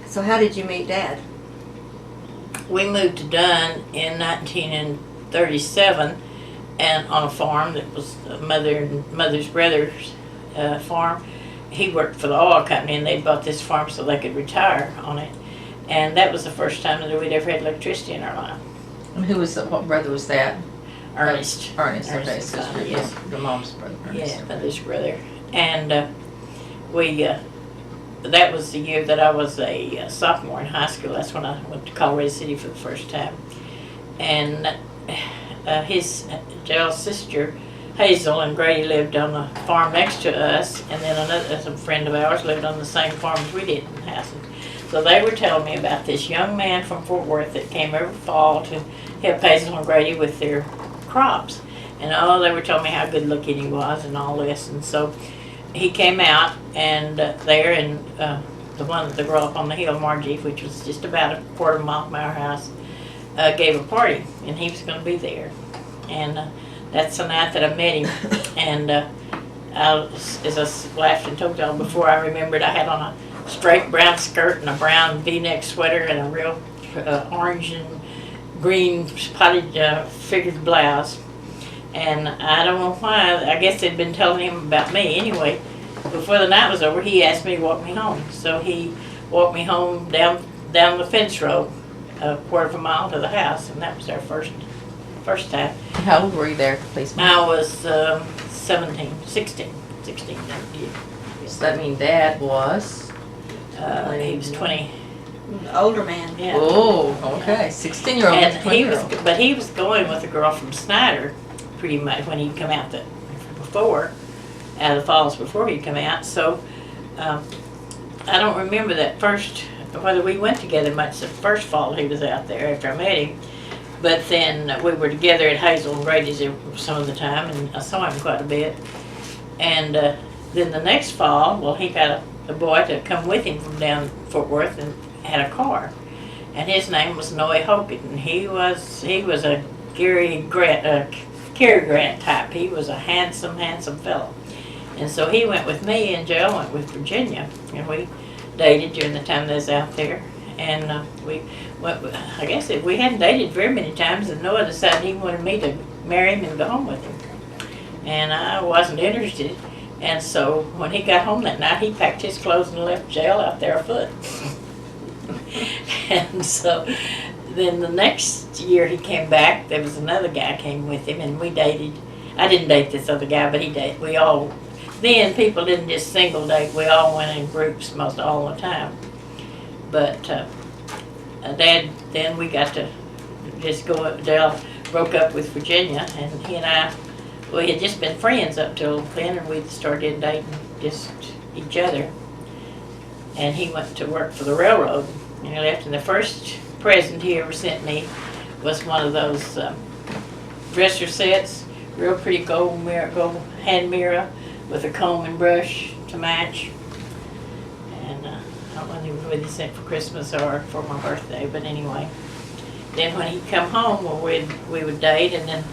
So how did you meet Dad? We moved to Dunn in 1937, and on a farm that was mother's brother's farm. He worked for the oil company, and they bought this farm so they could retire on it. And that was the first time that we'd ever had electricity in our life. And what brother was that? Ernest. Ernest, okay, Ernest's sister, son, yes, the mom's brother. Ernest. Yeah, mother's brother. And that was the year that I was a sophomore in high school. That's when I went to Colorado City for the first time. And J.L.'s sister, Hazel, and Grady lived on the farm next to us, and then a friend of ours lived on the same farm as we did in Hassan. So they were telling me about this young man from Fort Worth that came every fall to help Hazel and Grady with their crops. And they were telling me how good looking he was and all this. And so he came out, and there, and the girl up on the hill, Margie, which was just about a quarter mile from our house, gave a party, and he was going to be there. And that's the night that I met him. And as I laughed and told y'all before, I remembered I had on a straight brown skirt and a brown V-neck sweater and a real orange and green spotted figured blouse. And I don't know why, I guess they'd been telling him about me. Anyway, before the night was over, he asked me to walk me home. So he walked me home down the fence road, a quarter of a mile to the house, and that was our first time. How old were you there, please? I was 16 then. So that means Dad was? He was 20. Older man. Yeah. Oh, okay. 16-year-old. And he was going with a girl from Snyder, pretty much, when he'd come out out of the falls before he'd come out. So I don't remember whether we went together much the first fall he was out there after I met him. But then we were together at Hazel and Grady's some of the time, and I saw him quite a bit. And then the next fall, well, he got a boy to come with him from down Fort Worth and had a car. And his name was Noe Hogan, and he was a Cary Grant type. He was a handsome fellow. And so he went with me, and J L went with Virginia, and we dated during the time they was out there. And I guess we hadn't dated very many times, and Noah decided he wanted me to marry him and go home with him. And I wasn't interested. And so when he got home that night, he packed his clothes and left jail out there afoot. And so then the next year he came back, there was another guy came with him, and we dated. I didn't date this other guy, but he dated. Then people didn't just single date, we all went in groups most all the time. But then we got to just go. Dale broke up with Virginia, and he and I, we had just been friends up till then, and we started dating just each other. And he went to work for the railroad, and he left. And the first present he ever sent me was one of those dresser sets, real pretty gold hand mirror with a comb and brush to match. And I don't know whether he sent for Christmas or for my birthday, but anyway. Then when he'd come home, well, we would date, and then